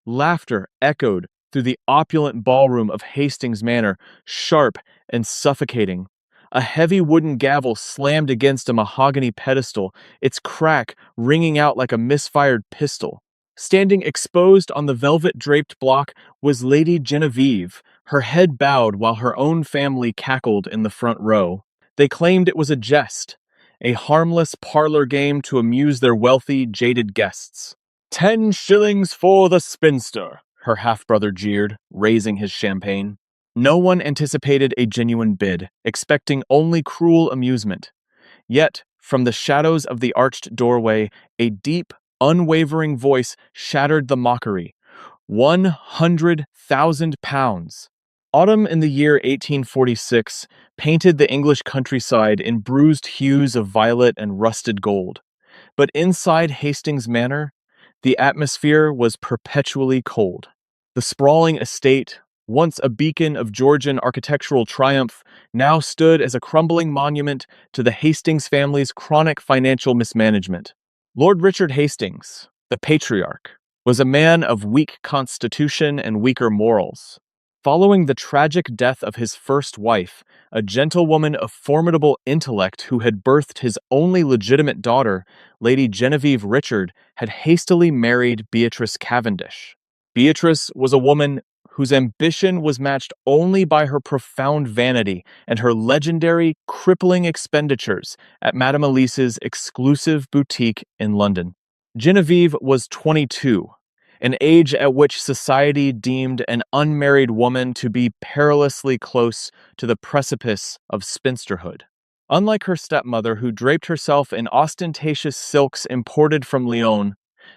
Laughter echoed through the opulent ballroom of Hastings Manor, sharp and suffocating. A heavy wooden gavel slammed against a mahogany pedestal, its crack ringing out like a misfired pistol. Standing exposed on the velvet-draped block was Lady Genevieve, her head bowed while her own family cackled in the front row. They claimed it was a jest, a harmless parlor game to amuse their wealthy, jaded guests. 10 shillings for the spinster, her half-brother jeered, raising his champagne. No one anticipated a genuine bid, expecting only cruel amusement. Yet, from the shadows of the arched doorway, a deep, unwavering voice shattered the mockery. £100,000. Autumn in the year 1846 painted the English countryside in bruised hues of violet and rusted gold. But inside Hastings Manor, the atmosphere was perpetually cold. The sprawling estate, once a beacon of Georgian architectural triumph, now stood as a crumbling monument to the Hastings family's chronic financial mismanagement. Lord Richard Hastings, the patriarch, was a man of weak constitution and weaker morals. Following the tragic death of his first wife, a gentlewoman of formidable intellect who had birthed his only legitimate daughter, Lady Genevieve Richard, had hastily married Beatrice Cavendish. Beatrice was a woman whose ambition was matched only by her profound vanity and her legendary, crippling expenditures at Madame Elise's exclusive boutique in London. Genevieve was 22, an age at which society deemed an unmarried woman to be perilously close to the precipice of spinsterhood. Unlike her stepmother, who draped herself in ostentatious silks imported from Lyon,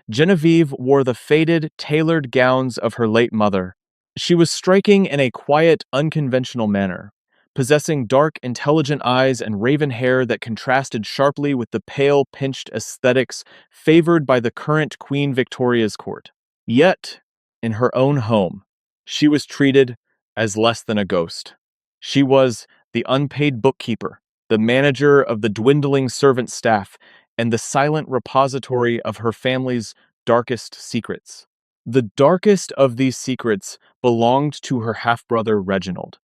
Genevieve wore the faded, tailored gowns of her late mother. She was striking in a quiet, unconventional manner, possessing dark, intelligent eyes and raven hair that contrasted sharply with the pale, pinched aesthetics favored by the current Queen Victoria's court. Yet, in her own home, she was treated as less than a ghost. She was the unpaid bookkeeper, the manager of the dwindling servant staff, and the silent repository of her family's darkest secrets. The darkest of these secrets belonged to her half-brother Reginald.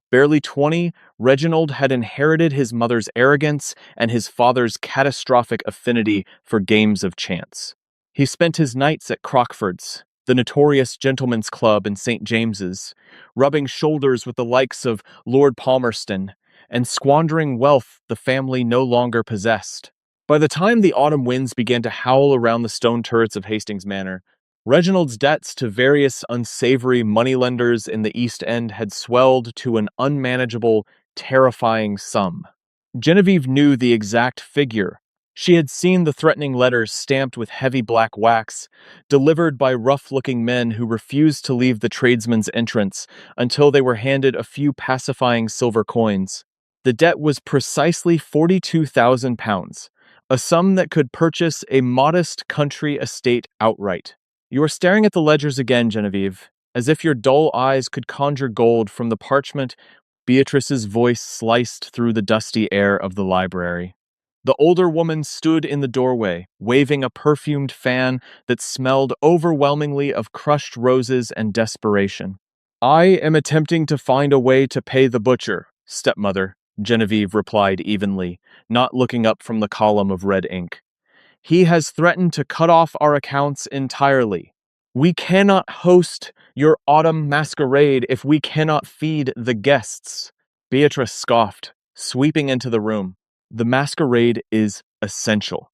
Barely 20, Reginald had inherited his mother's arrogance and his father's catastrophic affinity for games of chance. He spent his nights at Crockford's, the notorious gentlemen's club in St. James's, rubbing shoulders with the likes of Lord Palmerston, and squandering wealth the family no longer possessed. By the time the autumn winds began to howl around the stone turrets of Hastings Manor, Reginald's debts to various unsavory moneylenders in the East End had swelled to an unmanageable, terrifying sum. Genevieve knew the exact figure. She had seen the threatening letters stamped with heavy black wax, delivered by rough-looking men who refused to leave the tradesman's entrance until they were handed a few pacifying silver coins. The debt was precisely £42,000, a sum that could purchase a modest country estate outright. "You are staring at the ledgers again, Genevieve, as if your dull eyes could conjure gold from the parchment." Beatrice's voice sliced through the dusty air of the library. The older woman stood in the doorway, waving a perfumed fan that smelled overwhelmingly of crushed roses and desperation. "I am attempting to find a way to pay the butcher, stepmother," Genevieve replied evenly, not looking up from the column of red ink. "He has threatened to cut off our accounts entirely. We cannot host your autumn masquerade if we cannot feed the guests." Beatrice scoffed, sweeping into the room. "The masquerade is essential.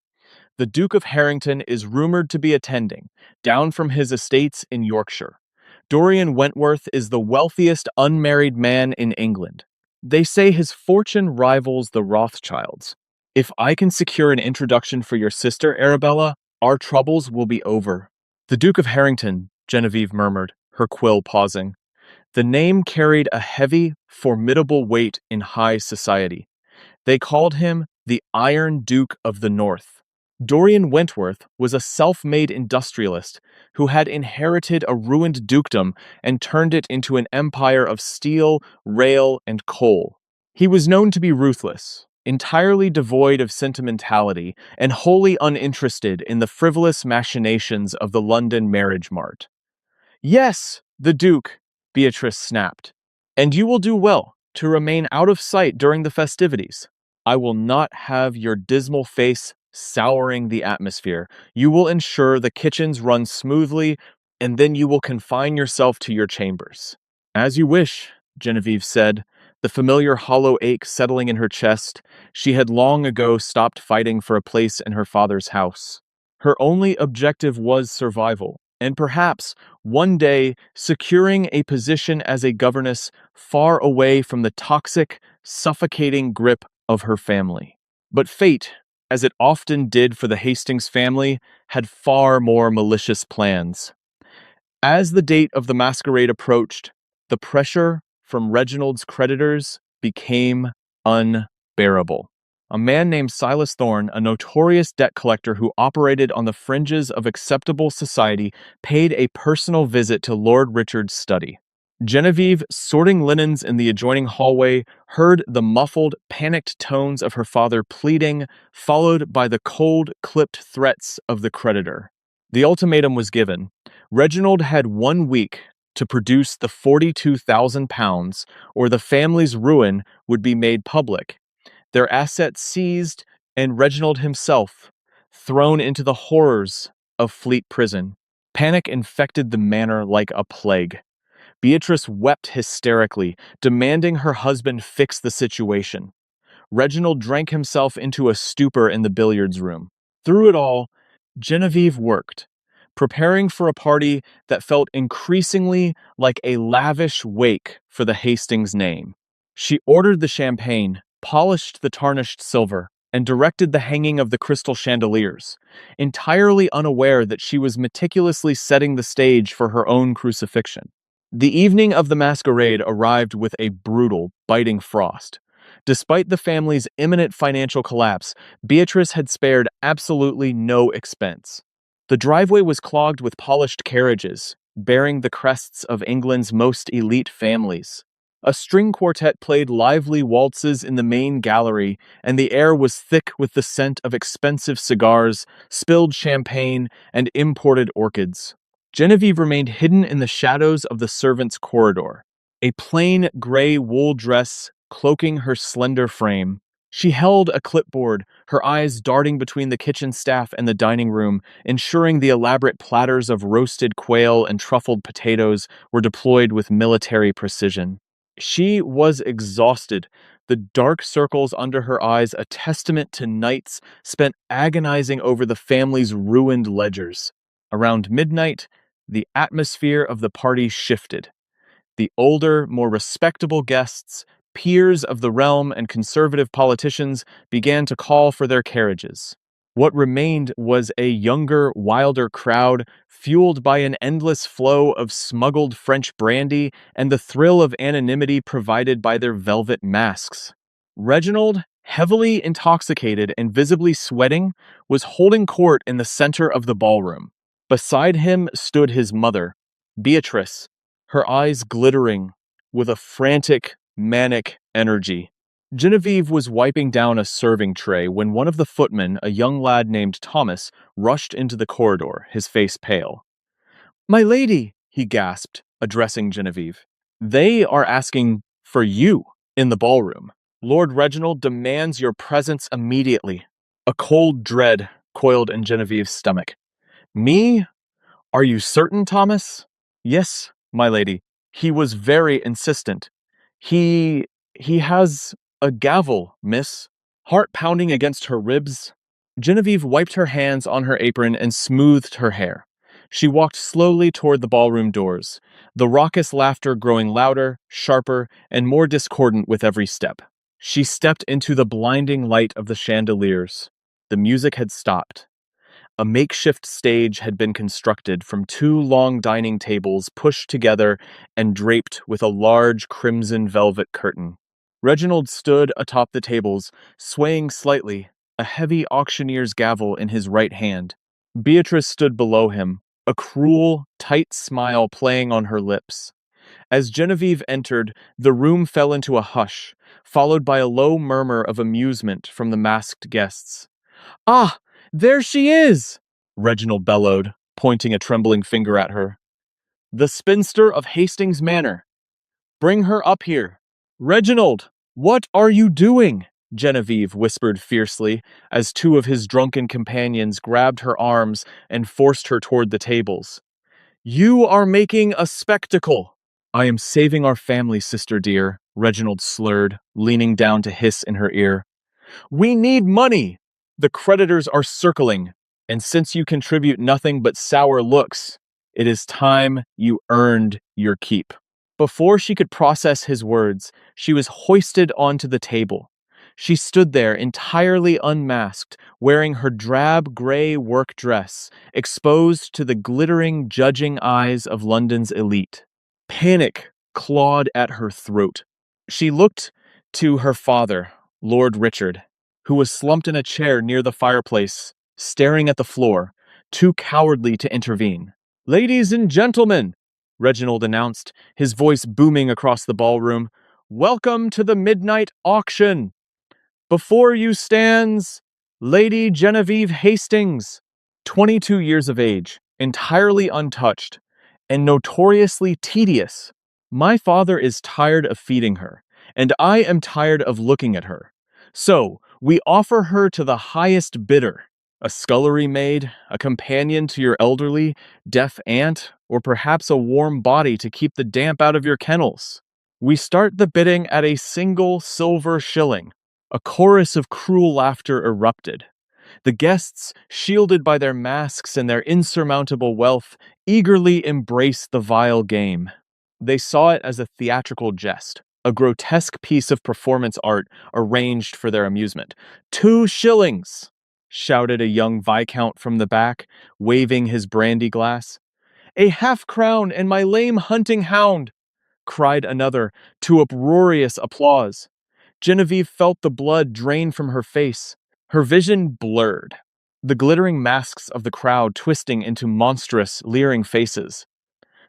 The Duke of Harrington is rumored to be attending, down from his estates in Yorkshire. Dorian Wentworth is the wealthiest unmarried man in England. They say his fortune rivals the Rothschilds. If I can secure an introduction for your sister, Arabella, our troubles will be over." "The Duke of Harrington," Genevieve murmured, her quill pausing. The name carried a heavy, formidable weight in high society. They called him the Iron Duke of the North. Dorian Wentworth was a self-made industrialist who had inherited a ruined dukedom and turned it into an empire of steel, rail, and coal. He was known to be ruthless, entirely devoid of sentimentality, and wholly uninterested in the frivolous machinations of the London marriage mart. Yes, the Duke, Beatrice snapped. And you will do well to remain out of sight during the festivities. I will not have your dismal face souring the atmosphere. You will ensure the kitchens run smoothly, and then you will confine yourself to your chambers. As you wish, Genevieve said, the familiar hollow ache settling in her chest. She had long ago stopped fighting for a place in her father's house. Her only objective was survival, and perhaps one day securing a position as a governess far away from the toxic, suffocating grip of her family. But fate, as it often did for the Hastings family, had far more malicious plans. As the date of the masquerade approached, the pressure from Reginald's creditors became unbearable. A man named Silas Thorne, a notorious debt collector who operated on the fringes of acceptable society, paid a personal visit to Lord Richard's study. Genevieve, sorting linens in the adjoining hallway, heard the muffled, panicked tones of her father pleading, followed by the cold, clipped threats of the creditor. The ultimatum was given. Reginald had 1 week to produce the £42,000, or the family's ruin would be made public, their assets seized, and Reginald himself thrown into the horrors of Fleet Prison. Panic infected the manor like a plague. Beatrice wept hysterically, demanding her husband fix the situation. Reginald drank himself into a stupor in the billiards room. Through it all, Genevieve worked, preparing for a party that felt increasingly like a lavish wake for the Hastings name. She ordered the champagne, polished the tarnished silver, and directed the hanging of the crystal chandeliers, entirely unaware that she was meticulously setting the stage for her own crucifixion. The evening of the masquerade arrived with a brutal, biting frost. Despite the family's imminent financial collapse, Beatrice had spared absolutely no expense. The driveway was clogged with polished carriages, bearing the crests of England's most elite families. A string quartet played lively waltzes in the main gallery, and the air was thick with the scent of expensive cigars, spilled champagne, and imported orchids. Genevieve remained hidden in the shadows of the servants' corridor, a plain gray wool dress cloaking her slender frame. She held a clipboard, her eyes darting between the kitchen staff and the dining room, ensuring the elaborate platters of roasted quail and truffled potatoes were deployed with military precision. She was exhausted, the dark circles under her eyes a testament to nights spent agonizing over the family's ruined ledgers. Around midnight, the atmosphere of the party shifted. The older, more respectable guests, peers of the realm and conservative politicians, began to call for their carriages. What remained was a younger, wilder crowd, fueled by an endless flow of smuggled French brandy and the thrill of anonymity provided by their velvet masks. Reginald, heavily intoxicated and visibly sweating, was holding court in the center of the ballroom. Beside him stood his mother, Beatrice, her eyes glittering with a frantic, manic energy. Genevieve was wiping down a serving tray when one of the footmen, a young lad named Thomas, rushed into the corridor, his face pale. "My lady," he gasped, addressing Genevieve. "They are asking for you in the ballroom. Lord Reginald demands your presence immediately." A cold dread coiled in Genevieve's stomach. "Me? Are you certain, Thomas?" "Yes, my lady. He was very insistent. He has a gavel, miss." Heart pounding against her ribs, Genevieve wiped her hands on her apron and smoothed her hair. She walked slowly toward the ballroom doors, the raucous laughter growing louder, sharper, and more discordant with every step. She stepped into the blinding light of the chandeliers. The music had stopped. A makeshift stage had been constructed from two long dining tables pushed together and draped with a large crimson velvet curtain. Reginald stood atop the tables, swaying slightly, a heavy auctioneer's gavel in his right hand. Beatrice stood below him, a cruel, tight smile playing on her lips. As Genevieve entered, the room fell into a hush, followed by a low murmur of amusement from the masked guests. "Ah, there she is!" Reginald bellowed, pointing a trembling finger at her. The spinster of Hastings Manor. Bring her up here. Reginald, what are you doing? Genevieve whispered fiercely as two of his drunken companions grabbed her arms and forced her toward the tables. You are making a spectacle. I am saving our family, sister dear, Reginald slurred, leaning down to hiss in her ear. We need money. The creditors are circling, and since you contribute nothing but sour looks, it is time you earned your keep. Before she could process his words, she was hoisted onto the table. She stood there entirely unmasked, wearing her drab gray work dress, exposed to the glittering, judging eyes of London's elite. Panic clawed at her throat. She looked to her father, Lord Richard, who was slumped in a chair near the fireplace, staring at the floor, too cowardly to intervene. Ladies and gentlemen, Reginald announced, his voice booming across the ballroom, welcome to the midnight auction. Before you stands Lady Genevieve Hastings, 22 years of age, entirely untouched, and notoriously tedious. My father is tired of feeding her, and I am tired of looking at her. So, we offer her to the highest bidder. A scullery maid, a companion to your elderly, deaf aunt, or perhaps a warm body to keep the damp out of your kennels. We start the bidding at a single silver shilling. A chorus of cruel laughter erupted. The guests, shielded by their masks and their insurmountable wealth, eagerly embraced the vile game. They saw it as a theatrical jest, a grotesque piece of performance art arranged for their amusement. 2 shillings! Shouted a young viscount from the back, waving his brandy glass. A half-crown and my lame hunting hound! Cried another, to uproarious applause. Genevieve felt the blood drain from her face. Her vision blurred, the glittering masks of the crowd twisting into monstrous, leering faces.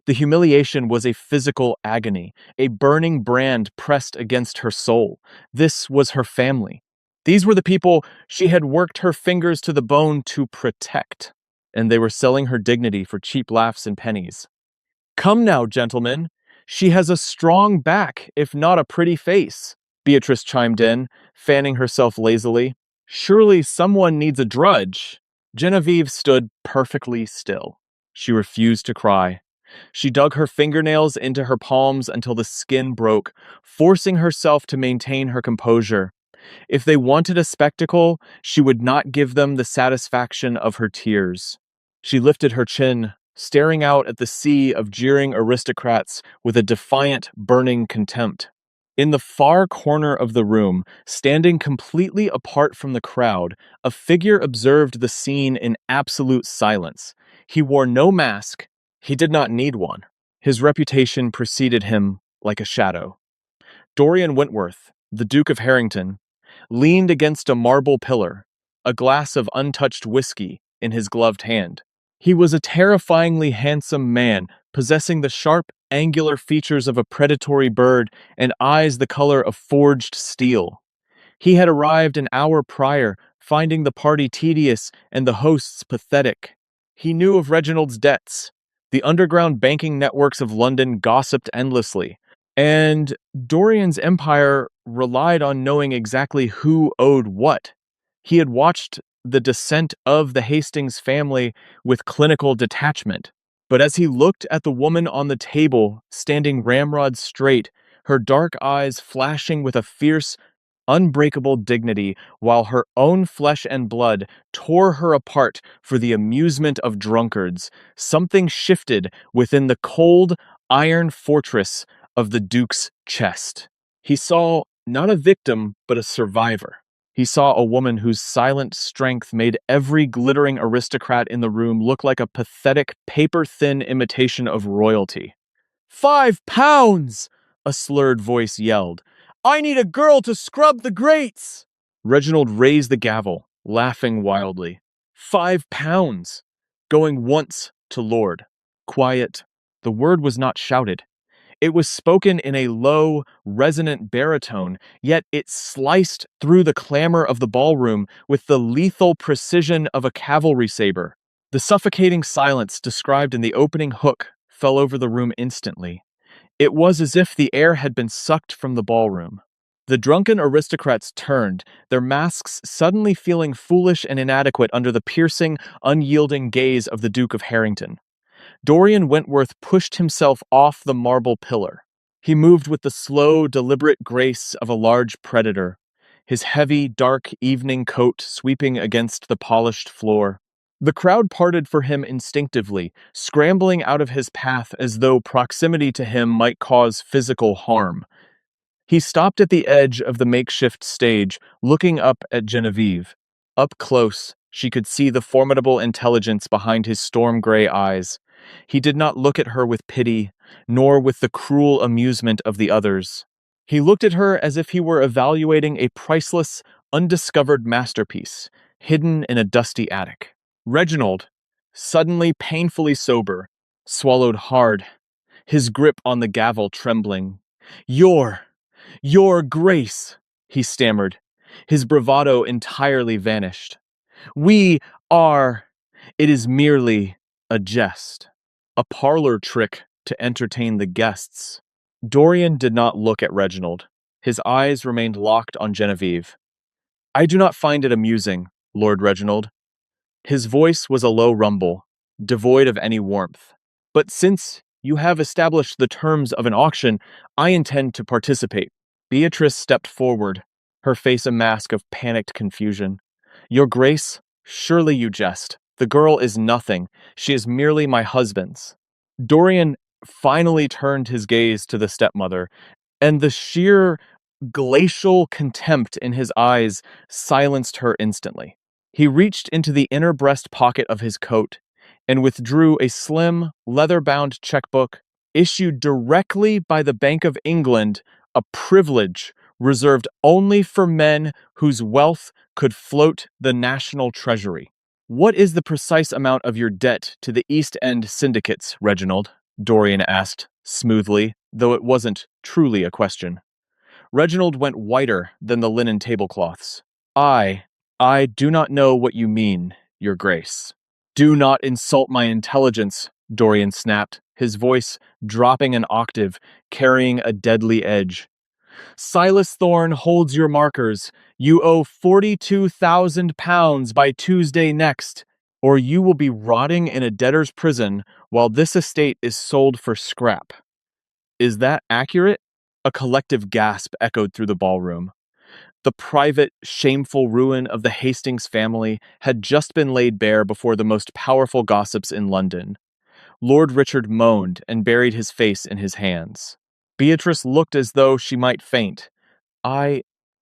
The humiliation was a physical agony, a burning brand pressed against her soul. This was her family. These were the people she had worked her fingers to the bone to protect, and they were selling her dignity for cheap laughs and pennies. Come now, gentlemen. She has a strong back, if not a pretty face, Beatrice chimed in, fanning herself lazily. Surely someone needs a drudge. Genevieve stood perfectly still. She refused to cry. She dug her fingernails into her palms until the skin broke, forcing herself to maintain her composure. If they wanted a spectacle, she would not give them the satisfaction of her tears. She lifted her chin, staring out at the sea of jeering aristocrats with a defiant, burning contempt. In the far corner of the room, standing completely apart from the crowd, a figure observed the scene in absolute silence. He wore no mask. He did not need one. His reputation preceded him like a shadow. Dorian Wentworth, the Duke of Harrington, leaned against a marble pillar, a glass of untouched whiskey in his gloved hand. He was a terrifyingly handsome man, possessing the sharp, angular features of a predatory bird and eyes the color of forged steel. He had arrived an hour prior, finding the party tedious and the hosts pathetic. He knew of Reginald's debts. The underground banking networks of London gossiped endlessly, and Dorian's empire relied on knowing exactly who owed what. He had watched the descent of the Hastings family with clinical detachment. But as he looked at the woman on the table, standing ramrod straight, her dark eyes flashing with a fierce, unbreakable dignity, while her own flesh and blood tore her apart for the amusement of drunkards, something shifted within the cold, iron fortress of the Duke's chest. He saw not a victim, but a survivor. He saw a woman whose silent strength made every glittering aristocrat in the room look like a pathetic, paper-thin imitation of royalty. £5! A slurred voice yelled. I need a girl to scrub the grates! Reginald raised the gavel, laughing wildly. £5! Going once to Lord. Quiet. The word was not shouted. It was spoken in a low, resonant baritone, yet it sliced through the clamor of the ballroom with the lethal precision of a cavalry saber. The suffocating silence described in the opening hook fell over the room instantly. It was as if the air had been sucked from the ballroom. The drunken aristocrats turned, their masks suddenly feeling foolish and inadequate under the piercing, unyielding gaze of the Duke of Harrington. Dorian Wentworth pushed himself off the marble pillar. He moved with the slow, deliberate grace of a large predator, his heavy, dark evening coat sweeping against the polished floor. The crowd parted for him instinctively, scrambling out of his path as though proximity to him might cause physical harm. He stopped at the edge of the makeshift stage, looking up at Genevieve. Up close, she could see the formidable intelligence behind his storm-gray eyes. He did not look at her with pity, nor with the cruel amusement of the others. He looked at her as if he were evaluating a priceless, undiscovered masterpiece, hidden in a dusty attic. Reginald, suddenly painfully sober, swallowed hard, his grip on the gavel trembling. Your Grace, he stammered. His bravado entirely vanished. We are... It is merely a jest. A parlor trick to entertain the guests. Dorian did not look at Reginald. His eyes remained locked on Genevieve. I do not find it amusing, Lord Reginald. His voice was a low rumble, devoid of any warmth. But since you have established the terms of an auction, I intend to participate. Beatrice stepped forward, her face a mask of panicked confusion. Your Grace, surely you jest. The girl is nothing. She is merely my husband's. Dorian finally turned his gaze to the stepmother, and the sheer glacial contempt in his eyes silenced her instantly. He reached into the inner breast pocket of his coat and withdrew a slim, leather-bound checkbook issued directly by the Bank of England, a privilege reserved only for men whose wealth could float the national treasury. What is the precise amount of your debt to the East End syndicates, Reginald? Dorian asked, smoothly, though it wasn't truly a question. Reginald went whiter than the linen tablecloths. I do not know what you mean, Your Grace. Do not insult my intelligence, Dorian snapped, his voice dropping an octave, carrying a deadly edge. Silas Thorne holds your markers. You owe £42,000 by Tuesday next, or you will be rotting in a debtor's prison while this estate is sold for scrap. Is that accurate? A collective gasp echoed through the ballroom. The private, shameful ruin of the Hastings family had just been laid bare before the most powerful gossips in London. Lord Richard moaned and buried his face in his hands. Beatrice looked as though she might faint.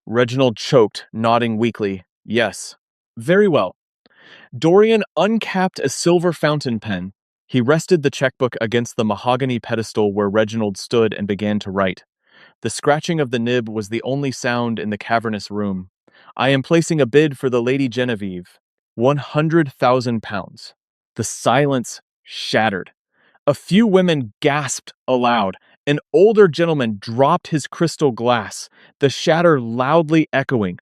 Reginald choked, nodding weakly. Yes. Very well. Dorian uncapped a silver fountain pen. He rested the checkbook against the mahogany pedestal where Reginald stood and began to write. The scratching of the nib was the only sound in the cavernous room. I am placing a bid for the Lady Genevieve. £100,000. The silence shattered. A few women gasped aloud. An older gentleman dropped his crystal glass, the shatter loudly echoing.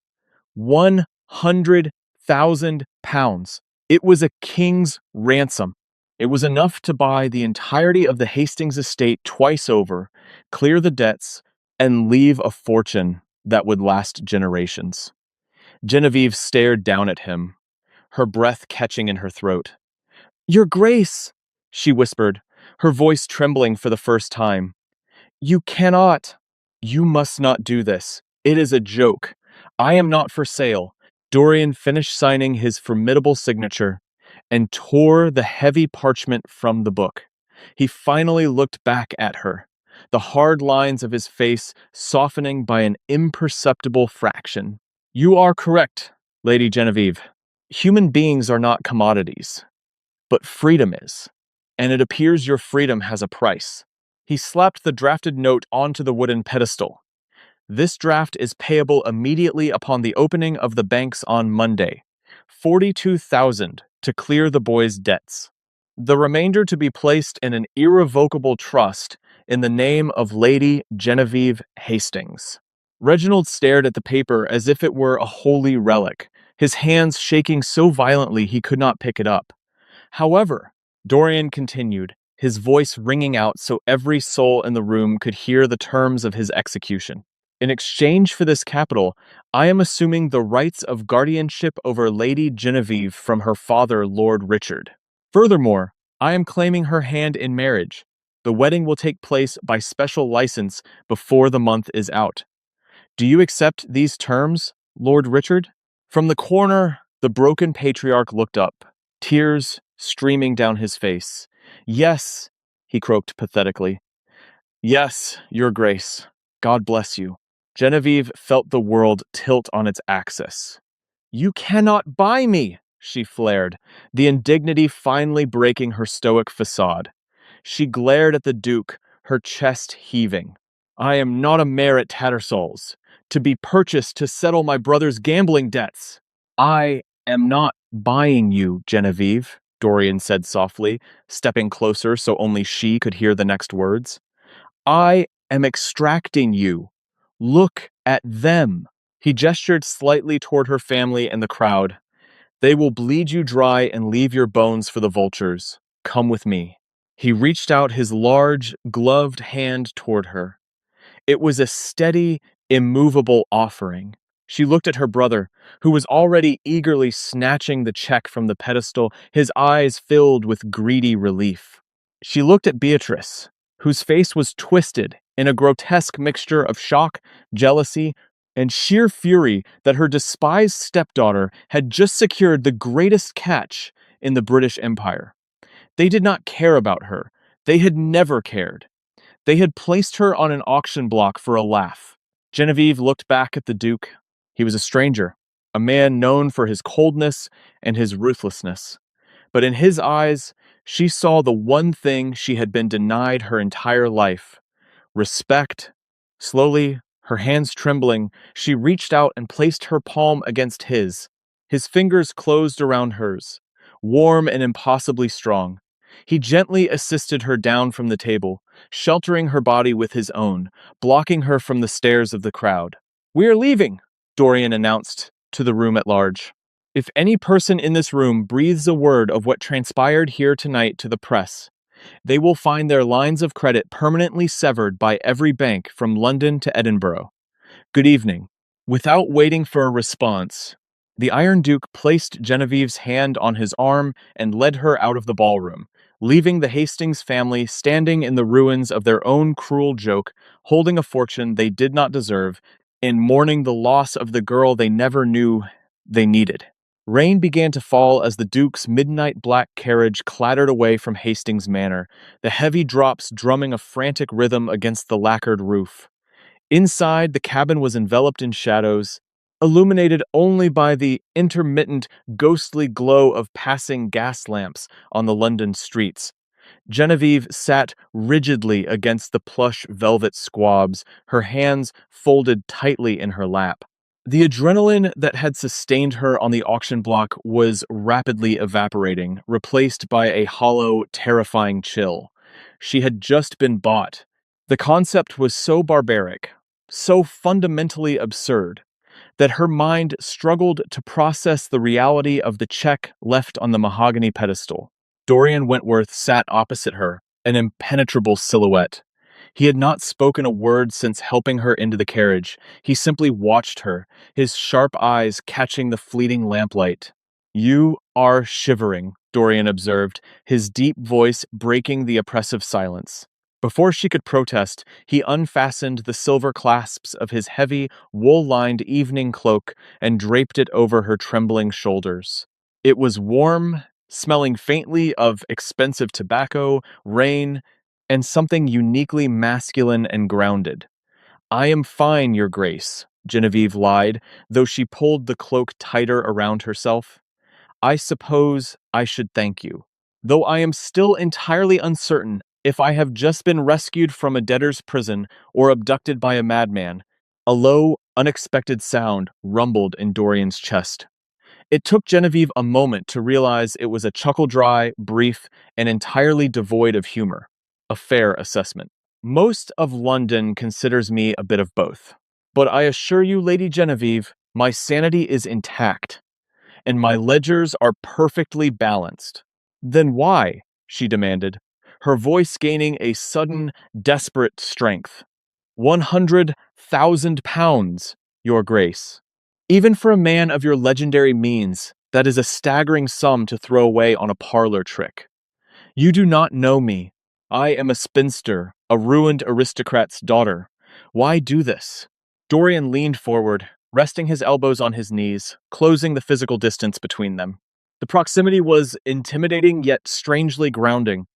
£100,000. It was a king's ransom. It was enough to buy the entirety of the Hastings estate twice over, clear the debts, and leave a fortune that would last generations. Genevieve stared down at him, her breath catching in her throat. Your Grace, she whispered, her voice trembling for the first time. You cannot. You must not do this. It is a joke. I am not for sale. Dorian finished signing his formidable signature and tore the heavy parchment from the book. He finally looked back at her, the hard lines of his face softening by an imperceptible fraction. You are correct, Lady Genevieve. Human beings are not commodities, but freedom is, and it appears your freedom has a price. He slapped the drafted note onto the wooden pedestal. This draft is payable immediately upon the opening of the banks on Monday. 42,000 to clear the boy's debts. The remainder to be placed in an irrevocable trust in the name of Lady Genevieve Hastings. Reginald stared at the paper as if it were a holy relic, his hands shaking so violently he could not pick it up. However, Dorian continued, his voice ringing out so every soul in the room could hear the terms of his execution. In exchange for this capital, I am assuming the rights of guardianship over Lady Genevieve from her father, Lord Richard. Furthermore, I am claiming her hand in marriage. The wedding will take place by special license before the month is out. Do you accept these terms, Lord Richard? From the corner, the broken patriarch looked up, tears streaming down his face. Yes, he croaked pathetically. Yes, your grace. God bless you. Genevieve felt the world tilt on its axis. You cannot buy me, she flared, the indignity finally breaking her stoic facade. She glared at the Duke, her chest heaving. I am not a mare at Tattersall's, to be purchased to settle my brother's gambling debts. I am not buying you, Genevieve, Dorian said softly, stepping closer so only she could hear the next words. I am extracting you. Look at them. He gestured slightly toward her family and the crowd. They will bleed you dry and leave your bones for the vultures. Come with me. He reached out his large, gloved hand toward her. It was a steady, immovable offering. She looked at her brother, who was already eagerly snatching the check from the pedestal, his eyes filled with greedy relief. She looked at Beatrice, whose face was twisted in a grotesque mixture of shock, jealousy, and sheer fury that her despised stepdaughter had just secured the greatest catch in the British Empire. They did not care about her. They had never cared. They had placed her on an auction block for a laugh. Genevieve looked back at the Duke. He was a stranger, a man known for his coldness and his ruthlessness. But in his eyes, she saw the one thing she had been denied her entire life: respect. Slowly, her hands trembling, she reached out and placed her palm against his. His fingers closed around hers, warm and impossibly strong. He gently assisted her down from the table, sheltering her body with his own, blocking her from the stares of the crowd. "We are leaving," Dorian announced to the room at large. "If any person in this room breathes a word of what transpired here tonight to the press, they will find their lines of credit permanently severed by every bank from London to Edinburgh. Good evening." Without waiting for a response, the Iron Duke placed Genevieve's hand on his arm and led her out of the ballroom, leaving the Hastings family standing in the ruins of their own cruel joke, holding a fortune they did not deserve, and mourning the loss of the girl they never knew they needed. Rain began to fall as the Duke's midnight black carriage clattered away from Hastings Manor, the heavy drops drumming a frantic rhythm against the lacquered roof. Inside, the cabin was enveloped in shadows, illuminated only by the intermittent, ghostly glow of passing gas lamps on the London streets. Genevieve sat rigidly against the plush velvet squabs, her hands folded tightly in her lap. The adrenaline that had sustained her on the auction block was rapidly evaporating, replaced by a hollow, terrifying chill. She had just been bought. The concept was so barbaric, so fundamentally absurd, that her mind struggled to process the reality of the check left on the mahogany pedestal. Dorian Wentworth sat opposite her, an impenetrable silhouette. He had not spoken a word since helping her into the carriage. He simply watched her, his sharp eyes catching the fleeting lamplight. "You are shivering," Dorian observed, his deep voice breaking the oppressive silence. Before she could protest, he unfastened the silver clasps of his heavy, wool-lined evening cloak and draped it over her trembling shoulders. It was warm, smelling faintly of expensive tobacco, rain, and something uniquely masculine and grounded. "I am fine, Your Grace," Genevieve lied, though she pulled the cloak tighter around herself. "I suppose I should thank you, though I am still entirely uncertain if I have just been rescued from a debtor's prison or abducted by a madman." A low, unexpected sound rumbled in Dorian's chest. It took Genevieve a moment to realize it was a chuckle-dry, brief, and entirely devoid of humor. A fair assessment. "Most of London considers me a bit of both. But I assure you, Lady Genevieve, my sanity is intact, and my ledgers are perfectly balanced." "Then why?" she demanded. her voice gaining a sudden, desperate strength. 100,000 pounds, Your Grace. Even for a man of your legendary means, that is a staggering sum to throw away on a parlor trick. You do not know me. I am a spinster, a ruined aristocrat's daughter. Why do this? Dorian leaned forward, resting his elbows on his knees, closing the physical distance between them. The proximity was intimidating yet strangely grounding.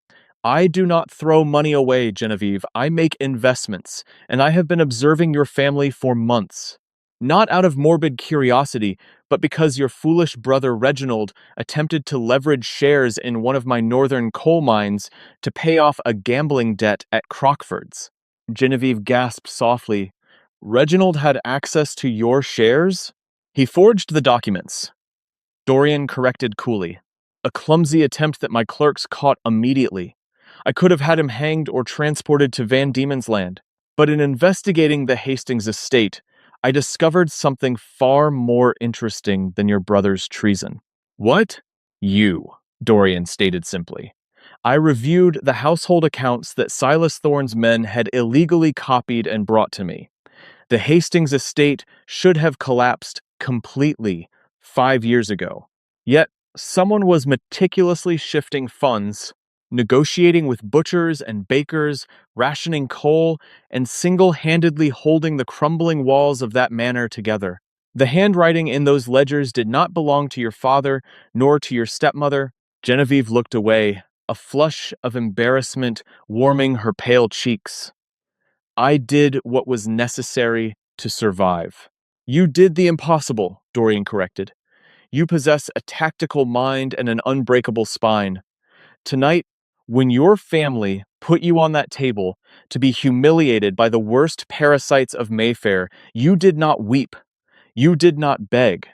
I do not throw money away, Genevieve. I make investments, and I have been observing your family for months. Not out of morbid curiosity, but because your foolish brother Reginald attempted to leverage shares in one of my northern coal mines to pay off a gambling debt at Crockford's. Genevieve gasped softly. Reginald had access to your shares? He forged the documents. Dorian corrected coolly. A clumsy attempt that my clerks caught immediately. I could have had him hanged or transported to Van Diemen's Land. But in investigating the Hastings estate, I discovered something far more interesting than your brother's treason. What? You, Dorian stated simply. I reviewed the household accounts that Silas Thorne's men had illegally copied and brought to me. The Hastings estate should have collapsed completely 5 years ago. Yet, someone was meticulously shifting funds, negotiating with butchers and bakers, rationing coal, and single-handedly holding the crumbling walls of that manor together. The handwriting in those ledgers did not belong to your father, nor to your stepmother. Genevieve looked away, a flush of embarrassment warming her pale cheeks. I did what was necessary to survive. You did the impossible, Dorian corrected. You possess a tactical mind and an unbreakable spine. Tonight, when your family put you on that table to be humiliated by the worst parasites of Mayfair, you did not weep. You did not beg.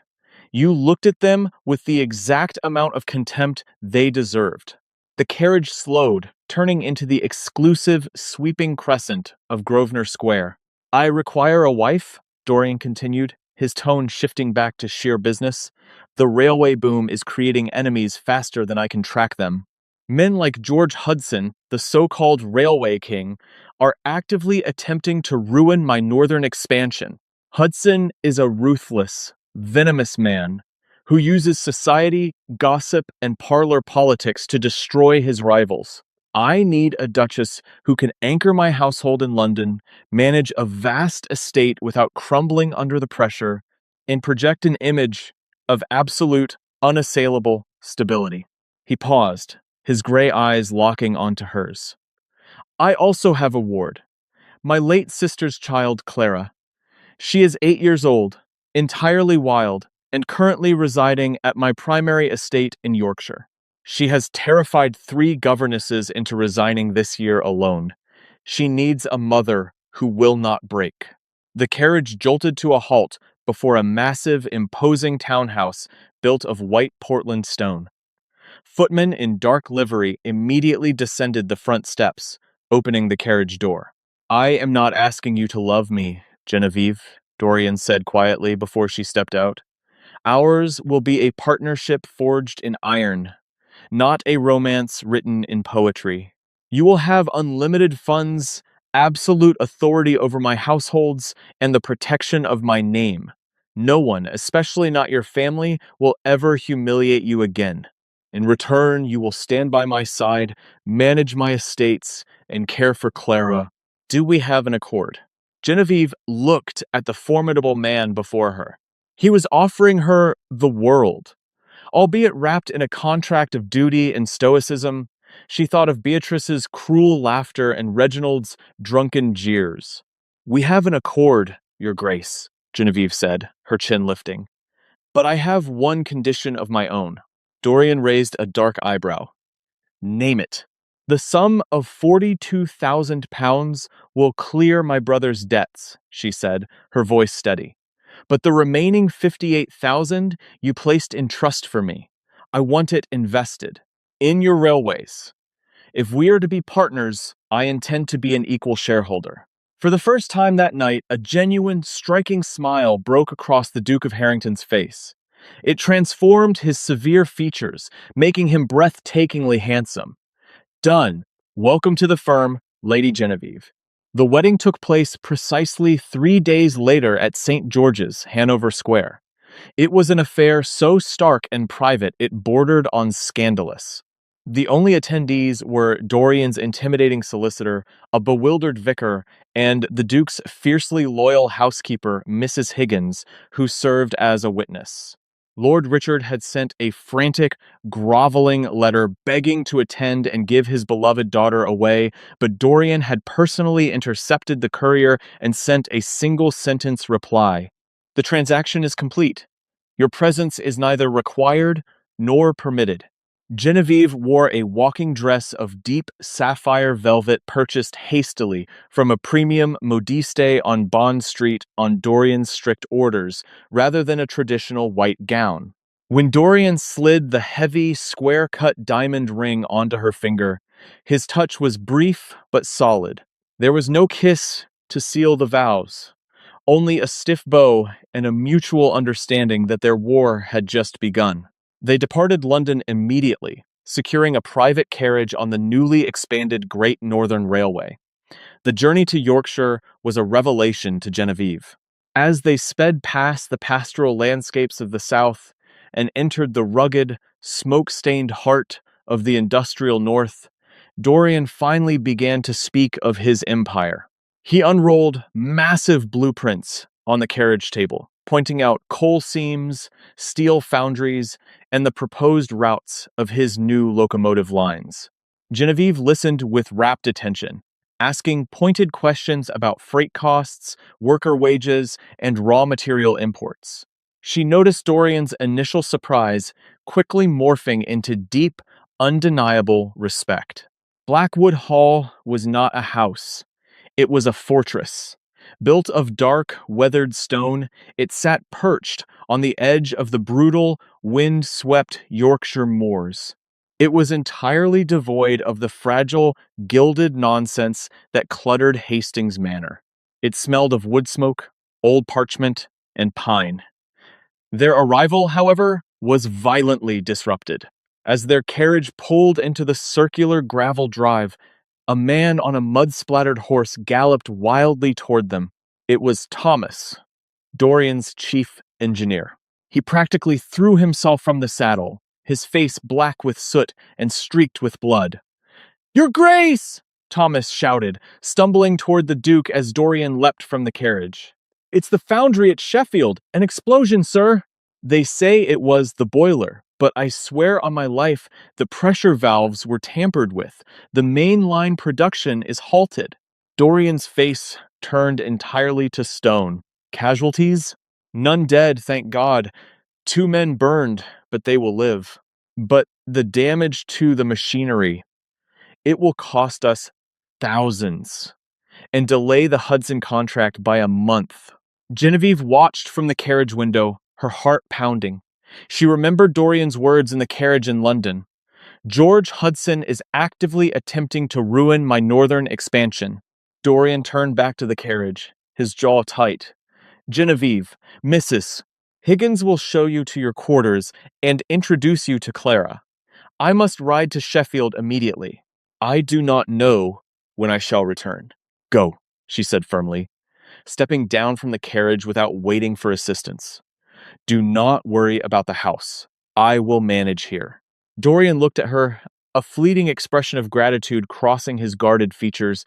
You looked at them with the exact amount of contempt they deserved. The carriage slowed, turning into the exclusive, sweeping crescent of Grosvenor Square. I require a wife, Dorian continued, his tone shifting back to sheer business. The railway boom is creating enemies faster than I can track them. Men like George Hudson, the so-called railway king, are actively attempting to ruin my northern expansion. Hudson is a ruthless, venomous man who uses society, gossip, and parlor politics to destroy his rivals. I need a duchess who can anchor my household in London, manage a vast estate without crumbling under the pressure, and project an image of absolute, unassailable stability. He paused, his gray eyes locking onto hers. I also have a ward, my late sister's child, Clara. She is 8 years old, entirely wild, and currently residing at my primary estate in Yorkshire. She has terrified 3 governesses into resigning this year alone. She needs a mother who will not break. The carriage jolted to a halt before a massive, imposing townhouse built of white Portland stone. Footmen in dark livery immediately descended the front steps, opening the carriage door. I am not asking you to love me, Genevieve, Dorian said quietly before she stepped out. Ours will be a partnership forged in iron, not a romance written in poetry. You will have unlimited funds, absolute authority over my households, and the protection of my name. No one, especially not your family, will ever humiliate you again. In return, you will stand by my side, manage my estates, and care for Clara. Do we have an accord? Genevieve looked at the formidable man before her. He was offering her the world. Albeit wrapped in a contract of duty and stoicism, she thought of Beatrice's cruel laughter and Reginald's drunken jeers. We have an accord, Your Grace, Genevieve said, her chin lifting. But I have one condition of my own. Dorian raised a dark eyebrow. Name it. The sum of 42,000 pounds will clear my brother's debts, she said, her voice steady. But the remaining 58,000 you placed in trust for me. I want it invested in your railways. If we are to be partners, I intend to be an equal shareholder. For the first time that night, a genuine, striking smile broke across the Duke of Harrington's face. It transformed his severe features, making him breathtakingly handsome. Done. Welcome to the firm, Lady Genevieve. The wedding took place precisely 3 days later at St. George's, Hanover Square. It was an affair so stark and private it bordered on scandalous. The only attendees were Dorian's intimidating solicitor, a bewildered vicar, and the Duke's fiercely loyal housekeeper, Mrs. Higgins, who served as a witness. Lord Richard had sent a frantic, groveling letter begging to attend and give his beloved daughter away, but Dorian had personally intercepted the courier and sent a single-sentence reply. The transaction is complete. Your presence is neither required nor permitted. Genevieve wore a walking dress of deep sapphire velvet purchased hastily from a premium modiste on Bond Street on Dorian's strict orders, rather than a traditional white gown. When Dorian slid the heavy, square-cut diamond ring onto her finger, his touch was brief but solid. There was no kiss to seal the vows, only a stiff bow and a mutual understanding that their war had just begun. They departed London immediately, securing a private carriage on the newly expanded Great Northern Railway. The journey to Yorkshire was a revelation to Genevieve. As they sped past the pastoral landscapes of the south and entered the rugged, smoke-stained heart of the industrial north, Dorian finally began to speak of his empire. He unrolled massive blueprints on the carriage table, pointing out coal seams, steel foundries, and the proposed routes of his new locomotive lines. Genevieve listened with rapt attention, asking pointed questions about freight costs, worker wages, and raw material imports. She noticed Dorian's initial surprise quickly morphing into deep, undeniable respect. Blackwood Hall was not a house. It was a fortress. Built of dark, weathered stone, it sat perched on the edge of the brutal, wind-swept Yorkshire moors. It was entirely devoid of the fragile, gilded nonsense that cluttered Hastings Manor. It smelled of wood smoke, old parchment, and pine. Their arrival, however, was violently disrupted. As their carriage pulled into the circular gravel drive, a man on a mud-splattered horse galloped wildly toward them. It was Thomas, Dorian's chief engineer. He practically threw himself from the saddle, his face black with soot and streaked with blood. "Your Grace!" Thomas shouted, stumbling toward the Duke as Dorian leapt from the carriage. "It's the foundry at Sheffield! An explosion, sir!" "They say it was the boiler, but I swear on my life the pressure valves were tampered with. The main line production is halted." Dorian's face turned entirely to stone. "Casualties?" "None dead, thank God. 2 men burned, but they will live." "But the damage to the machinery, it will cost us thousands and delay the Hudson contract by a month." Genevieve watched from the carriage window, her heart pounding. She remembered Dorian's words in the carriage in London. "George Hudson is actively attempting to ruin my northern expansion." Dorian turned back to the carriage, his jaw tight. "Genevieve, Mrs. Higgins will show you to your quarters and introduce you to Clara. I must ride to Sheffield immediately. I do not know when I shall return." "Go," she said firmly, stepping down from the carriage without waiting for assistance. "Do not worry about the house. I will manage here." Dorian looked at her, a fleeting expression of gratitude crossing his guarded features.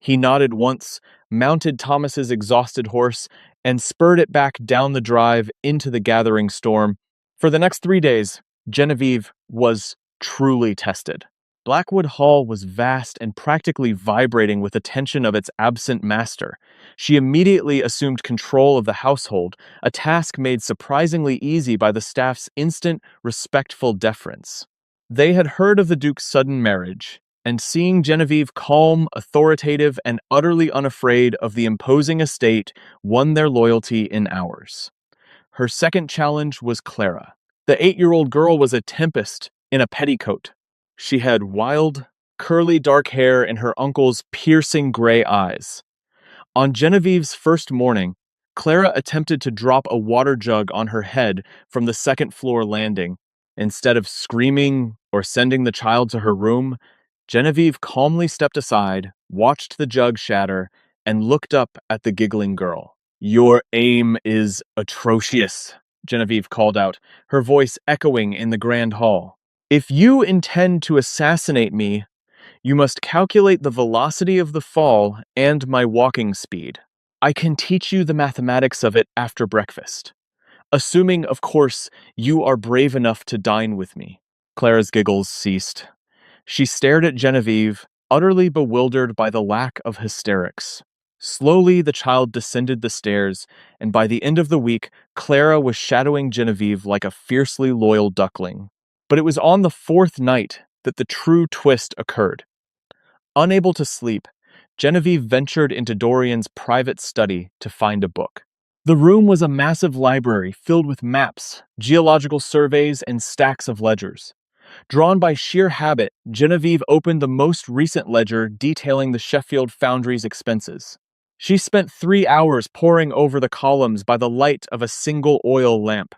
He nodded once, mounted Thomas's exhausted horse, and spurred it back down the drive into the gathering storm. For the next 3 days, Genevieve was truly tested. Blackwood Hall was vast and practically vibrating with the tension of its absent master. She immediately assumed control of the household, a task made surprisingly easy by the staff's instant, respectful deference. They had heard of the Duke's sudden marriage, and seeing Genevieve calm, authoritative, and utterly unafraid of the imposing estate won their loyalty in hours. Her second challenge was Clara. The 8-year-old girl was a tempest in a petticoat. She had wild, curly dark hair and her uncle's piercing gray eyes. On Genevieve's first morning, Clara attempted to drop a water jug on her head from the second-floor landing. Instead of screaming or sending the child to her room, Genevieve calmly stepped aside, watched the jug shatter, and looked up at the giggling girl. "Your aim is atrocious," Genevieve called out, her voice echoing in the grand hall. "If you intend to assassinate me, you must calculate the velocity of the fall and my walking speed. I can teach you the mathematics of it after breakfast. Assuming, of course, you are brave enough to dine with me." Clara's giggles ceased. She stared at Genevieve, utterly bewildered by the lack of hysterics. Slowly, the child descended the stairs, and by the end of the week, Clara was shadowing Genevieve like a fiercely loyal duckling. But it was on the fourth night that the true twist occurred. Unable to sleep, Genevieve ventured into Dorian's private study to find a book. The room was a massive library filled with maps, geological surveys, and stacks of ledgers. Drawn by sheer habit, Genevieve opened the most recent ledger detailing the Sheffield Foundry's expenses. She spent 3 hours poring over the columns by the light of a single oil lamp.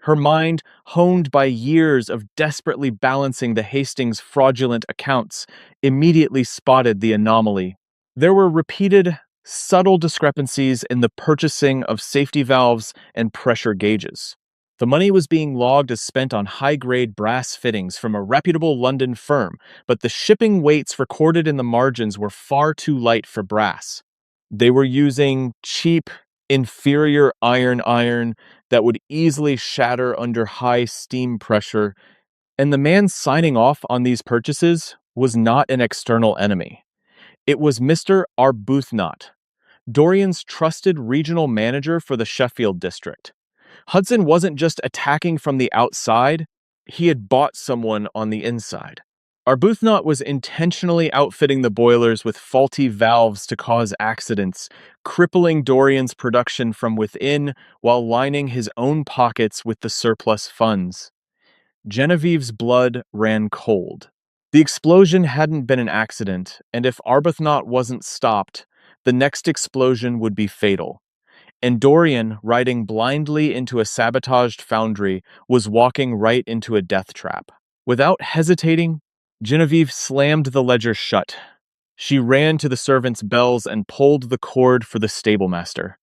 Her mind, honed by years of desperately balancing the Hastings fraudulent accounts, immediately spotted the anomaly. There were repeated, subtle discrepancies in the purchasing of safety valves and pressure gauges. The money was being logged as spent on high-grade brass fittings from a reputable London firm, but the shipping weights recorded in the margins were far too light for brass. They were using cheap, inferior iron that would easily shatter under high steam pressure, and the man signing off on these purchases was not an external enemy. It was Mr. Arbuthnot, Dorian's trusted regional manager for the Sheffield district. Hudson wasn't just attacking from the outside, he had bought someone on the inside. Arbuthnot was intentionally outfitting the boilers with faulty valves to cause accidents, crippling Dorian's production from within while lining his own pockets with the surplus funds. Genevieve's blood ran cold. The explosion hadn't been an accident, and if Arbuthnot wasn't stopped, the next explosion would be fatal. And Dorian, riding blindly into a sabotaged foundry, was walking right into a death trap. Without hesitating, Genevieve slammed the ledger shut. She ran to the servants' bells and pulled the cord for the stablemaster.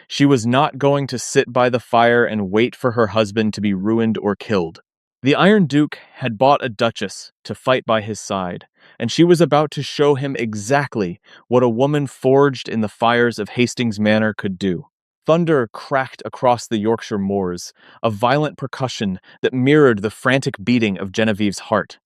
She was not going to sit by the fire and wait for her husband to be ruined or killed. The Iron Duke had bought a duchess to fight by his side, and she was about to show him exactly what a woman forged in the fires of Hastings Manor could do. Thunder cracked across the Yorkshire moors, a violent percussion that mirrored the frantic beating of Genevieve's heart.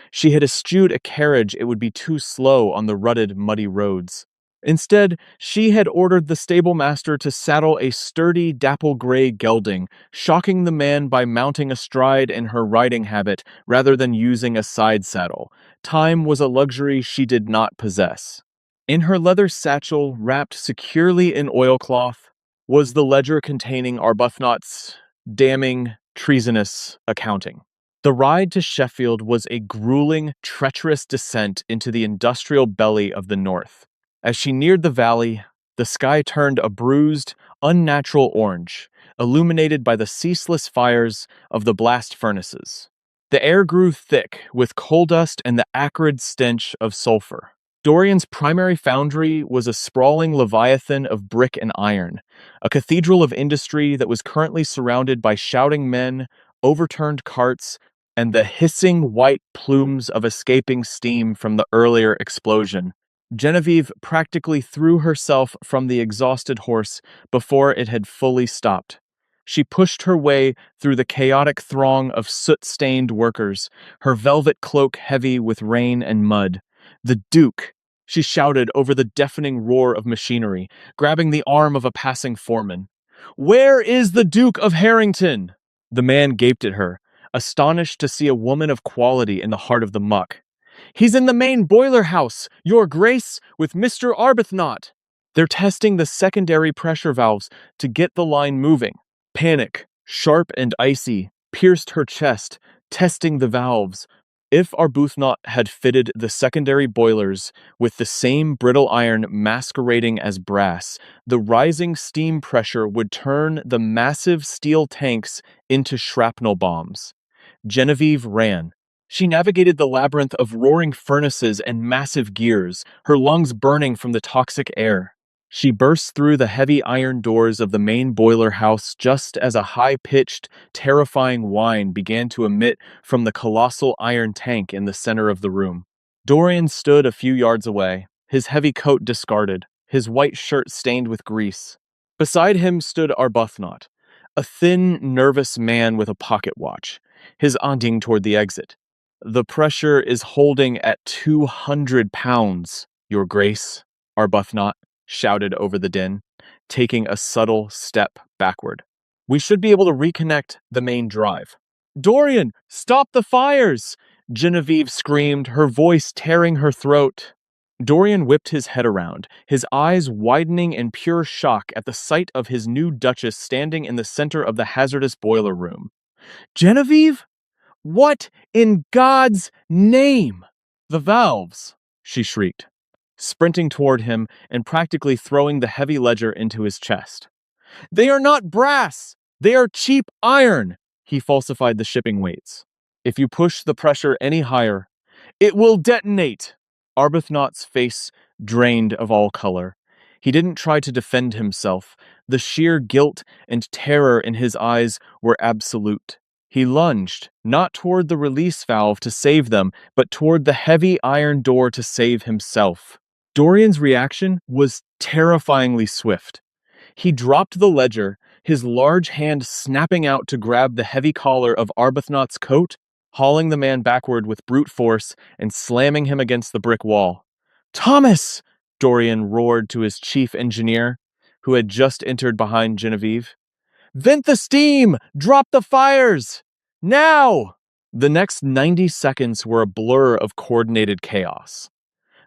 She had eschewed a carriage it would be too slow on the rutted, muddy roads. Instead, she had ordered the stablemaster to saddle a sturdy, dapple-gray gelding, shocking the man by mounting astride in her riding habit rather than using a side saddle. Time was a luxury she did not possess. In her leather satchel, wrapped securely in oilcloth, was the ledger containing Arbuthnot's damning, treasonous accounting. The ride to Sheffield was a grueling, treacherous descent into the industrial belly of the north. As she neared the valley, the sky turned a bruised, unnatural orange, illuminated by the ceaseless fires of the blast furnaces. The air grew thick with coal dust and the acrid stench of sulfur. Dorian's primary foundry was a sprawling leviathan of brick and iron, a cathedral of industry that was currently surrounded by shouting men, overturned carts, and the hissing white plumes of escaping steam from the earlier explosion. Genevieve practically threw herself from the exhausted horse before it had fully stopped. She pushed her way through the chaotic throng of soot-stained workers, her velvet cloak heavy with rain and mud. "The Duke!" she shouted over the deafening roar of machinery, grabbing the arm of a passing foreman. "Where is the Duke of Harrington?" The man gaped at her, astonished to see a woman of quality in the heart of the muck. "He's in the main boiler house, Your Grace, with Mr. Arbuthnot. They're testing the secondary pressure valves to get the line moving." Panic, sharp and icy, pierced her chest, testing the valves. If Arbuthnot had fitted the secondary boilers with the same brittle iron masquerading as brass, the rising steam pressure would turn the massive steel tanks into shrapnel bombs. Genevieve ran. She navigated the labyrinth of roaring furnaces and massive gears, her lungs burning from the toxic air. She burst through the heavy iron doors of the main boiler house just as a high-pitched, terrifying whine began to emit from the colossal iron tank in the center of the room. Dorian stood a few yards away, his heavy coat discarded, his white shirt stained with grease. Beside him stood Arbuthnot, a thin, nervous man with a pocket watch, his aunting toward the exit. "The pressure is holding at 200 pounds, Your Grace," Arbuthnot shouted over the din, taking a subtle step backward. "We should be able to reconnect the main drive." "Dorian, stop the fires!" Genevieve screamed, her voice tearing her throat. Dorian whipped his head around, his eyes widening in pure shock at the sight of his new Duchess standing in the center of the hazardous boiler room. "Genevieve? What in God's name?" "The valves!" she shrieked, sprinting toward him and practically throwing the heavy ledger into his chest. "They are not brass! They are cheap iron!" He falsified the shipping weights. "If you push the pressure any higher, it will detonate!" Arbuthnot's face drained of all color. He didn't try to defend himself. The sheer guilt and terror in his eyes were absolute. He lunged, not toward the release valve to save them, but toward the heavy iron door to save himself. Dorian's reaction was terrifyingly swift. He dropped the ledger, his large hand snapping out to grab the heavy collar of Arbuthnot's coat, hauling the man backward with brute force and slamming him against the brick wall. "Thomas!" Dorian roared to his chief engineer, who had just entered behind Genevieve. "Vent the steam! Drop the fires! Now!" The next 90 seconds were a blur of coordinated chaos.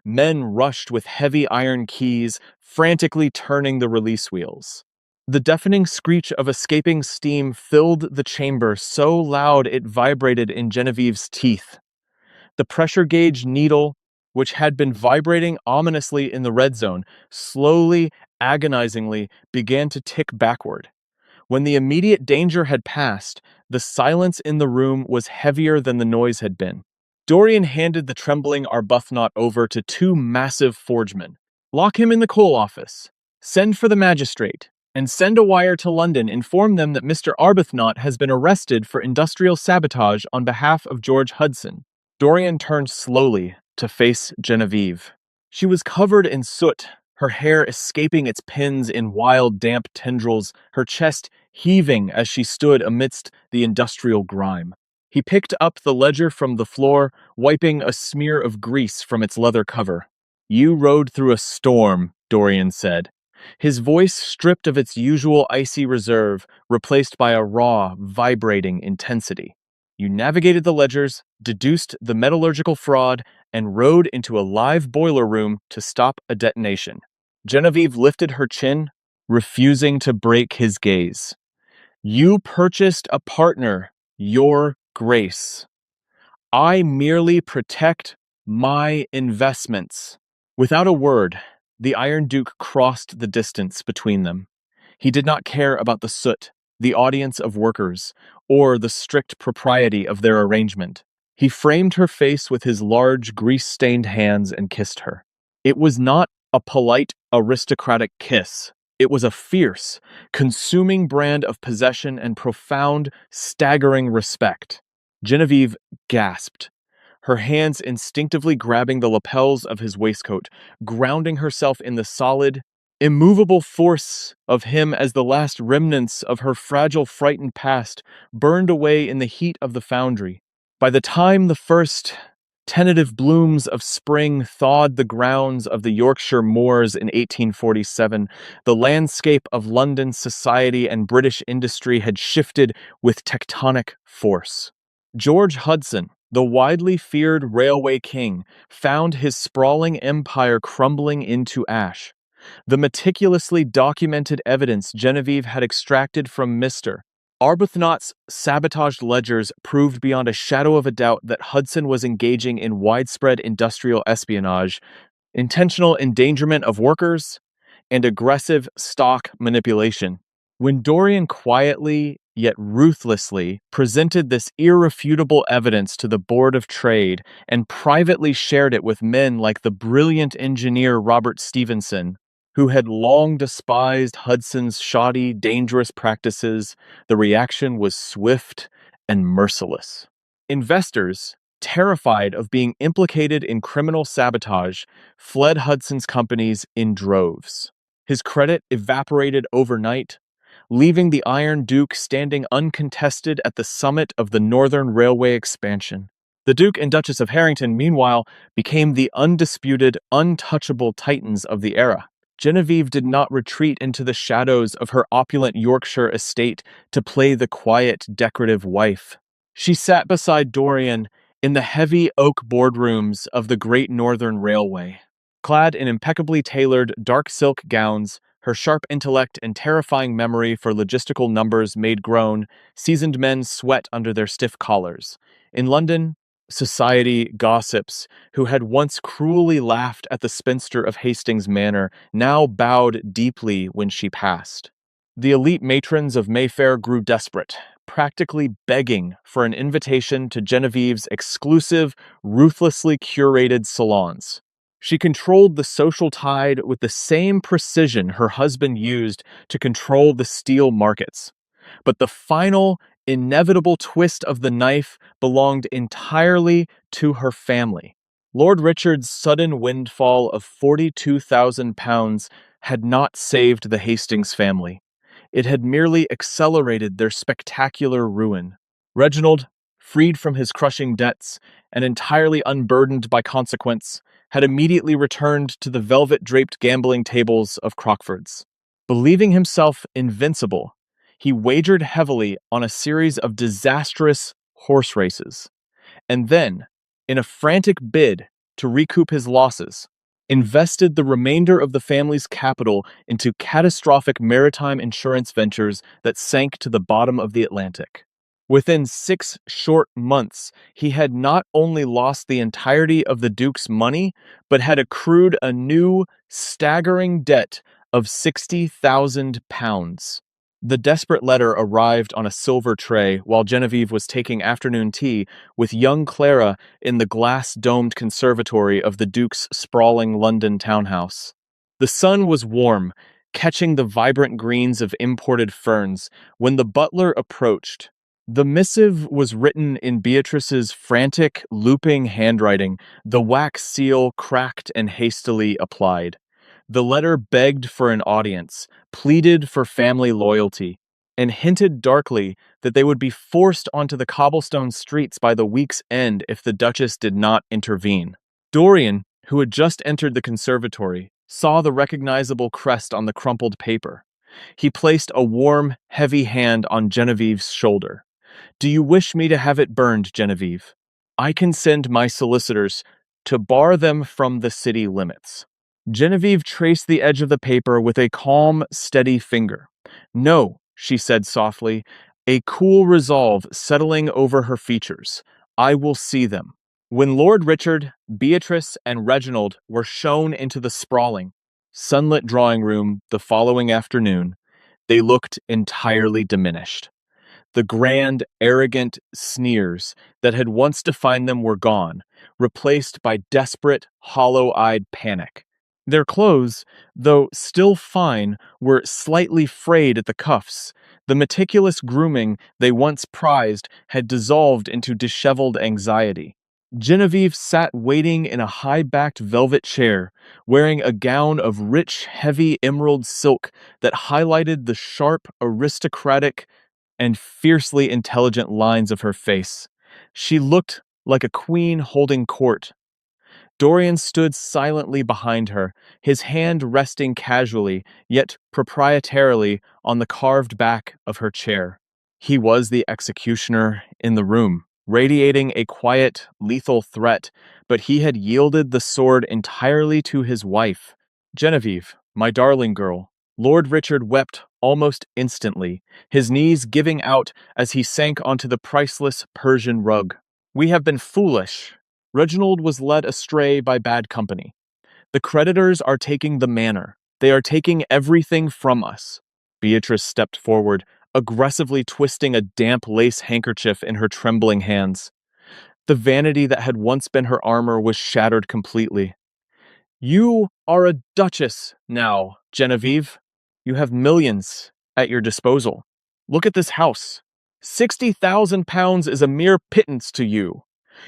Men rushed with heavy iron keys, frantically turning the release wheels. The deafening screech of escaping steam filled the chamber so loud it vibrated in Genevieve's teeth. The pressure gauge needle, which had been vibrating ominously in the red zone, slowly, agonizingly began to tick backward. When the immediate danger had passed, the silence in the room was heavier than the noise had been. Dorian handed the trembling Arbuthnot over to two massive forgemen. "Lock him in the coal office. Send for the magistrate, and send a wire to London. Inform them that Mr. Arbuthnot has been arrested for industrial sabotage on behalf of George Hudson." Dorian turned slowly to face Genevieve. She was covered in soot, her hair escaping its pins in wild, damp tendrils, her chest heaving as she stood amidst the industrial grime. He picked up the ledger from the floor, wiping a smear of grease from its leather cover. "You rode through a storm," Dorian said, his voice stripped of its usual icy reserve, replaced by a raw, vibrating intensity. "You navigated the ledgers, deduced the metallurgical fraud, and rode into a live boiler room to stop a detonation." Genevieve lifted her chin, refusing to break his gaze. "You purchased a partner, Your Grace. I merely protect my investments." Without a word, the Iron Duke crossed the distance between them. He did not care about the soot, the audience of workers, or the strict propriety of their arrangement. He framed her face with his large, grease-stained hands and kissed her. It was not a polite, aristocratic kiss. It was a fierce, consuming brand of possession and profound, staggering respect. Genevieve gasped, her hands instinctively grabbing the lapels of his waistcoat, grounding herself in the solid, immovable force of him as the last remnants of her fragile, frightened past burned away in the heat of the foundry. By the time the first tentative blooms of spring thawed the grounds of the Yorkshire moors in 1847, the landscape of London society and British industry had shifted with tectonic force. George Hudson, the widely feared railway king, found his sprawling empire crumbling into ash. The meticulously documented evidence Genevieve had extracted from Mr. Arbuthnot's sabotaged ledgers proved beyond a shadow of a doubt that Hudson was engaging in widespread industrial espionage, intentional endangerment of workers, and aggressive stock manipulation. When Dorian quietly yet ruthlessly, presented this irrefutable evidence to the Board of Trade and privately shared it with men like the brilliant engineer Robert Stephenson, who had long despised Hudson's shoddy, dangerous practices. The reaction was swift and merciless. Investors, terrified of being implicated in criminal sabotage, fled Hudson's companies in droves. His credit evaporated overnight, leaving the Iron Duke standing uncontested at the summit of the Northern Railway expansion. The Duke and Duchess of Harrington, meanwhile, became the undisputed, untouchable titans of the era. Genevieve did not retreat into the shadows of her opulent Yorkshire estate to play the quiet, decorative wife. She sat beside Dorian in the heavy oak boardrooms of the Great Northern Railway. Clad in impeccably tailored dark silk gowns, her sharp intellect and terrifying memory for logistical numbers made grown, seasoned men sweat under their stiff collars. In London, society gossips, who had once cruelly laughed at the spinster of Hastings Manor, now bowed deeply when she passed. The elite matrons of Mayfair grew desperate, practically begging for an invitation to Genevieve's exclusive, ruthlessly curated salons. She controlled the social tide with the same precision her husband used to control the steel markets. But the final, inevitable twist of the knife belonged entirely to her family. Lord Richard's sudden windfall of £42,000 had not saved the Hastings family. It had merely accelerated their spectacular ruin. Reginald, freed from his crushing debts and entirely unburdened by consequence, had immediately returned to the velvet-draped gambling tables of Crockford's. Believing himself invincible, he wagered heavily on a series of disastrous horse races, and then, in a frantic bid to recoup his losses, invested the remainder of the family's capital into catastrophic maritime insurance ventures that sank to the bottom of the Atlantic. Within 6 short months, he had not only lost the entirety of the Duke's money, but had accrued a new, staggering debt of £60,000. The desperate letter arrived on a silver tray while Genevieve was taking afternoon tea with young Clara in the glass-domed conservatory of the Duke's sprawling London townhouse. The sun was warm, catching the vibrant greens of imported ferns, when the butler approached. The missive was written in Beatrice's frantic, looping handwriting, the wax seal cracked and hastily applied. The letter begged for an audience, pleaded for family loyalty, and hinted darkly that they would be forced onto the cobblestone streets by the week's end if the Duchess did not intervene. Dorian, who had just entered the conservatory, saw the recognizable crest on the crumpled paper. He placed a warm, heavy hand on Genevieve's shoulder. "Do you wish me to have it burned, Genevieve? I can send my solicitors to bar them from the city limits." Genevieve traced the edge of the paper with a calm, steady finger. "No," she said softly, a cool resolve settling over her features. "I will see them." When Lord Richard, Beatrice, and Reginald were shown into the sprawling, sunlit drawing room the following afternoon, they looked entirely diminished. The grand, arrogant sneers that had once defined them were gone, replaced by desperate, hollow-eyed panic. Their clothes, though still fine, were slightly frayed at the cuffs. The meticulous grooming they once prized had dissolved into disheveled anxiety. Genevieve sat waiting in a high-backed velvet chair, wearing a gown of rich, heavy emerald silk that highlighted the sharp, aristocratic, and fiercely intelligent lines of her face. She looked like a queen holding court. Dorian stood silently behind her, his hand resting casually, yet proprietarily, on the carved back of her chair. He was the executioner in the room, radiating a quiet, lethal threat, but he had yielded the sword entirely to his wife. "Genevieve, my darling girl." Lord Richard wept almost instantly, his knees giving out as he sank onto the priceless Persian rug. "We have been foolish." Reginald was led astray by bad company. "The creditors are taking the manor. They are taking everything from us." Beatrice stepped forward. aggressively twisting a damp lace handkerchief in her trembling hands. The vanity that had once been her armor was shattered completely. You are a duchess now, Genevieve. You have millions at your disposal. Look at this house. 60,000 pounds is a mere pittance to you.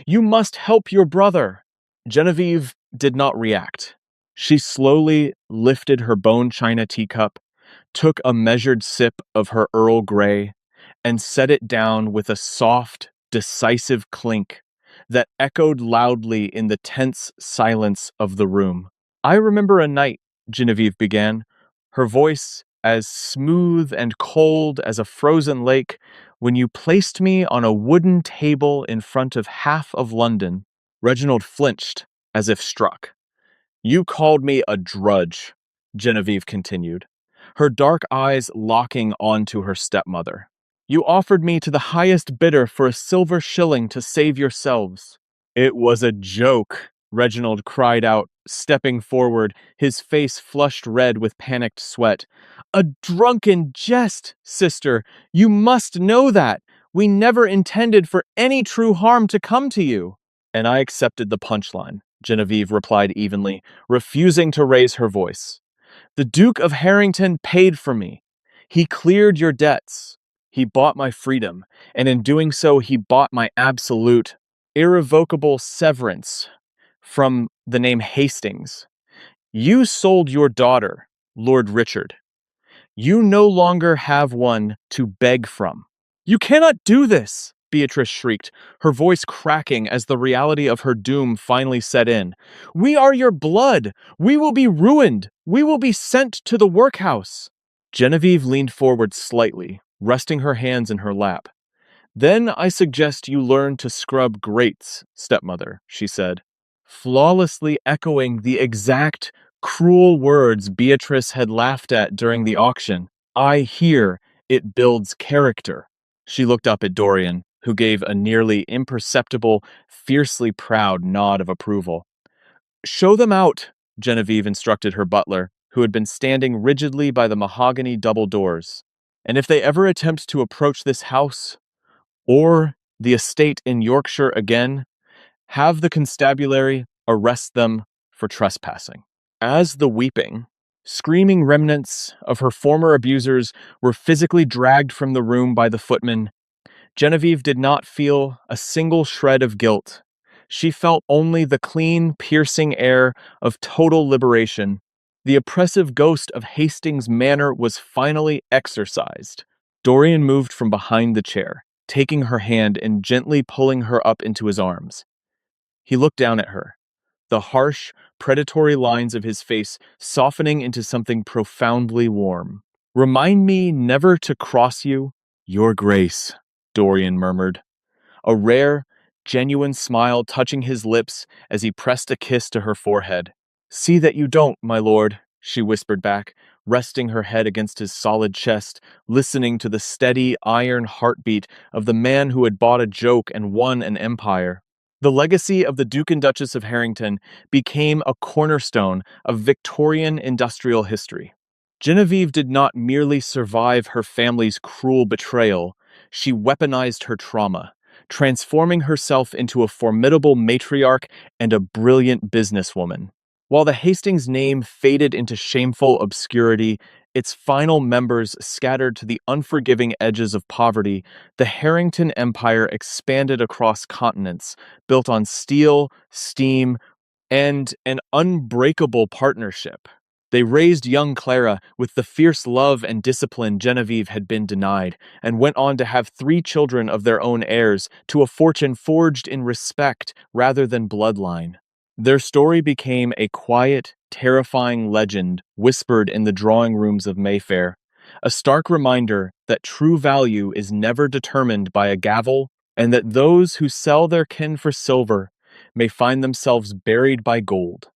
You must help your brother. Genevieve did not react. She slowly lifted her bone china teacup, took a measured sip of her Earl Grey, and set it down with a soft, decisive clink that echoed loudly in the tense silence of the room. I remember a night, Genevieve began, her voice as smooth and cold as a frozen lake, when you placed me on a wooden table in front of half of London. Reginald flinched as if struck. You called me a drudge, Genevieve continued, her dark eyes locking onto her stepmother. You offered me to the highest bidder for a silver shilling to save yourselves. It was a joke, Reginald cried out, stepping forward, his face flushed red with panicked sweat. A drunken jest, sister. You must know that. We never intended for any true harm to come to you. And I accepted the punchline, Genevieve replied evenly, refusing to raise her voice. The Duke of Harrington paid for me. He cleared your debts. He bought my freedom, and in doing so, he bought my absolute, irrevocable severance from the name Hastings. You sold your daughter, Lord Richard. You no longer have one to beg from. You cannot do this, Beatrice shrieked, her voice cracking as the reality of her doom finally set in. We are your blood. We will be ruined. We will be sent to the workhouse. Genevieve leaned forward slightly, resting her hands in her lap. Then I suggest you learn to scrub grates, stepmother, she said, flawlessly echoing the exact cruel words Beatrice had laughed at during the auction. I hear it builds character. She looked up at Dorian, who gave a nearly imperceptible, fiercely proud nod of approval. Show them out, Genevieve instructed her butler, who had been standing rigidly by the mahogany double doors. And if they ever attempt to approach this house, or the estate in Yorkshire again, have the constabulary arrest them for trespassing. As the weeping, screaming remnants of her former abusers were physically dragged from the room by the footman, Genevieve did not feel a single shred of guilt. She felt only the clean, piercing air of total liberation. The oppressive ghost of Hastings Manor was finally exorcised. Dorian moved from behind the chair, taking her hand and gently pulling her up into his arms. He looked down at her, the harsh, predatory lines of his face softening into something profoundly warm. Remind me never to cross you, Your Grace, Dorian murmured, a rare, genuine smile touching his lips as he pressed a kiss to her forehead. See that you don't, my lord, she whispered back, resting her head against his solid chest, listening to the steady, iron heartbeat of the man who had bought a joke and won an empire. The legacy of the Duke and Duchess of Harrington became a cornerstone of Victorian industrial history. Genevieve did not merely survive her family's cruel betrayal, she weaponized her trauma, transforming herself into a formidable matriarch and a brilliant businesswoman. While the Hastings name faded into shameful obscurity, its final members scattered to the unforgiving edges of poverty, the Harrington Empire expanded across continents, built on steel, steam, and an unbreakable partnership. They raised young Clara with the fierce love and discipline Genevieve had been denied, and went on to have 3 children of their own heirs, to a fortune forged in respect rather than bloodline. Their story became a quiet, terrifying legend whispered in the drawing rooms of Mayfair, a stark reminder that true value is never determined by a gavel, and that those who sell their kin for silver may find themselves buried by gold.